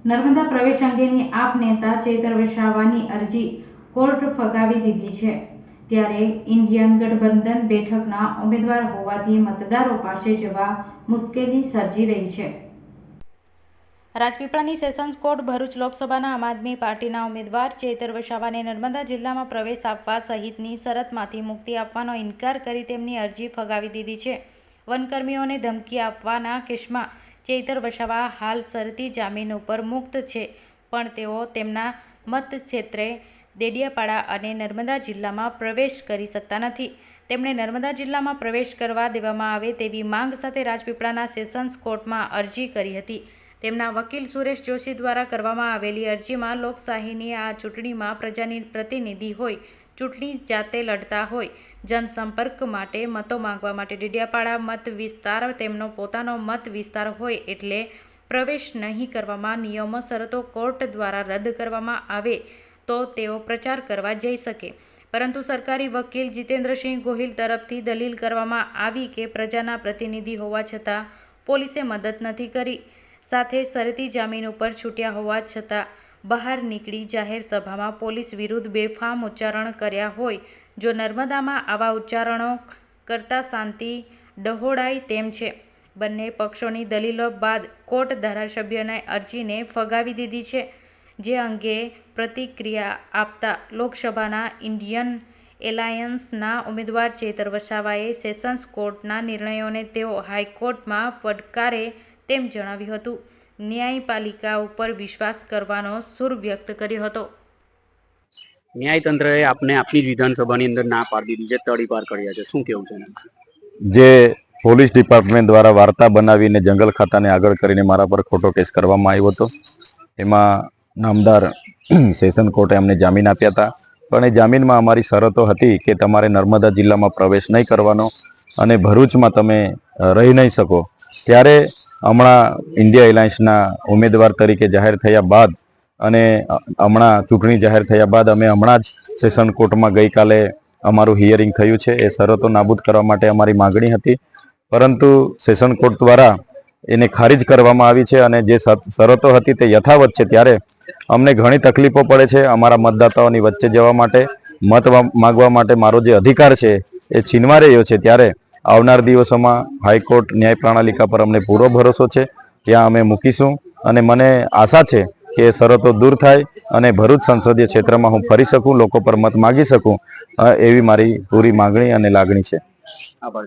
નર્મદા પ્રવેશ અંગેની આપ નેતા ચૈતર વસાવાની અરજી કોર્ટ ફગાવી દીધી છે। ત્યારે ઇન્ડિયન ગઠબંધન બેઠકના ઉમેદવાર હોવાથી મતદારો પાસે જવા મુશ્કેલી સર્જી રહી છે। રાજપીપળાની સેશન્સ કોર્ટ ભરૂચ લોકસભાના આમ આદમી પાર્ટીના ઉમેદવાર ચૈતર વસાવાને નર્મદા જિલ્લામાં પ્રવેશ આપવા સહિતની શરતમાંથી મુક્તિ આપવાનો ઇનકાર કરી તેમની અરજી ફગાવી દીધી છે। વનકર્મીઓને ધમકી આપવાના કેસમાં ચૈતર વસાવા હાલ શરતી જામીન ઉપર મુક્ત છે, પણ તેઓ તેમના મતક્ષેત્રે દેડિયાપાડા અને નર્મદા જિલ્લામાં પ્રવેશ કરી શકતા નથી। તેમણે નર્મદા જિલ્લામાં પ્રવેશ કરવા દેવામાં આવે તેવી માંગ સાથે રાજપીપળાના સેશન્સ કોર્ટમાં અરજી કરી હતી। તેમના વકીલ સુરેશ જોશી દ્વારા કરવામાં આવેલી અરજીમાં લોકશાહીની આ ચૂંટણીમાં પ્રજાની પ્રતિનિધિ હોય, ચૂંટણી જાતે લડતા હોય, જનસંપર્ક માટે મતો માંગવા માટે ડેડિયાપાડા મત વિસ્તાર તેમનો પોતાનો મત વિસ્તાર હોય એટલે પ્રવેશ નહીં કરવામાં નિયમો શરતો કોર્ટ દ્વારા રદ કરવામાં આવે તો તેઓ પ્રચાર કરવા જઈ શકે, પરંતુ સરકારી વકીલ જીતેન્દ્રસિંહ ગોહિલ તરફથી દલીલ કરવામાં આવી કે પ્રજાના પ્રતિનિધિ હોવા છતાં પોલીસે મદદ નથી કરી, સાથે શરતી જામીન ઉપર છૂટ્યા હોવા છતાં બહાર નીકળી જાહેર સભામાં પોલીસ વિરુદ્ધ બેફામ ઉચ્ચારણ કર્યા હોય। જો નર્મદામાં આવા ઉચ્ચારણો કરતા શાંતિ ડહોળાય તેમ છે। બંને પક્ષોની દલીલો બાદ કોર્ટ ધારાસભ્યની અરજીને ફગાવી દીધી છે, જે અંગે પ્રતિક્રિયા આપતા લોકસભાના ઇન્ડિયન એલાયન્સના ઉમેદવાર ચૈતર વસાવાએ સેશન્સ કોર્ટના નિર્ણયોને તેઓ હાઈકોર્ટમાં પડકારે તેમ જણાવ્યું હતું। ન્યાયપાલિકા ઉપર વિશ્વાસ કરવાનો સૂર વ્યક્ત કર્યો હતો। ન્યાયતંત્રએ આપને આપની જ વિધાનસભાની અંદર ના પાડી દીધી છે, તડીપાર કર્યા છે, શું કહેવું છે? જે પોલીસ ડિપાર્ટમેન્ટ દ્વારા વાર્તા બનાવીને જંગલ ખાતાને આગળ કરીને મારા પર ખોટો કેસ કરવામાં આવ્યો હતો, એમાં નામદાર સેશન કોર્ટે અમને જામીન આપ્યા હતા, પણ એ જામીનમાં અમારી શરતો હતી કે તમારે નર્મદા જિલ્લામાં પ્રવેશ નહીં કરવાનો અને ભરૂચમાં તમે રહી નહીં શકો। ત્યારે હમણાં ઇન્ડિયા એલાયન્સના ઉમેદવાર તરીકે જાહેર થયા બાદ અને હમણાં ચૂંટણી જાહેર થયા બાદ અમે હમણાં જ સેશન કોર્ટમાં ગઈકાલે અમારું હિયરિંગ થયું છે। એ શરતો નાબૂદ કરવા માટે અમારી માગણી હતી, પરંતુ સેશન કોર્ટ દ્વારા એને ખારીજ કરવામાં આવી છે અને જે શરતો હતી તે યથાવત છે। ત્યારે અમને ઘણી તકલીફો પડે છે અમારા મતદાતાઓની વચ્ચે જવા માટે, મત માગવા માટે મારો જે અધિકાર છે એ છીનવા રહ્યો છે। ત્યારે આવનાર દિવસોમાં હાઈકોર્ટ ન્યાય પ્રણાલિકા પર અમને પૂરો ભરોસો છે, ત્યાં અમે મૂકીશું અને મને આશા છે કે શરતો દૂર થાય અને ભરૂચ સંસદીય ક્ષેત્રમાં હું ફરી શકું, લોકો પર મત માગી શકું, એવી મારી પૂરી માગણી અને લાગણી છે। આભાર।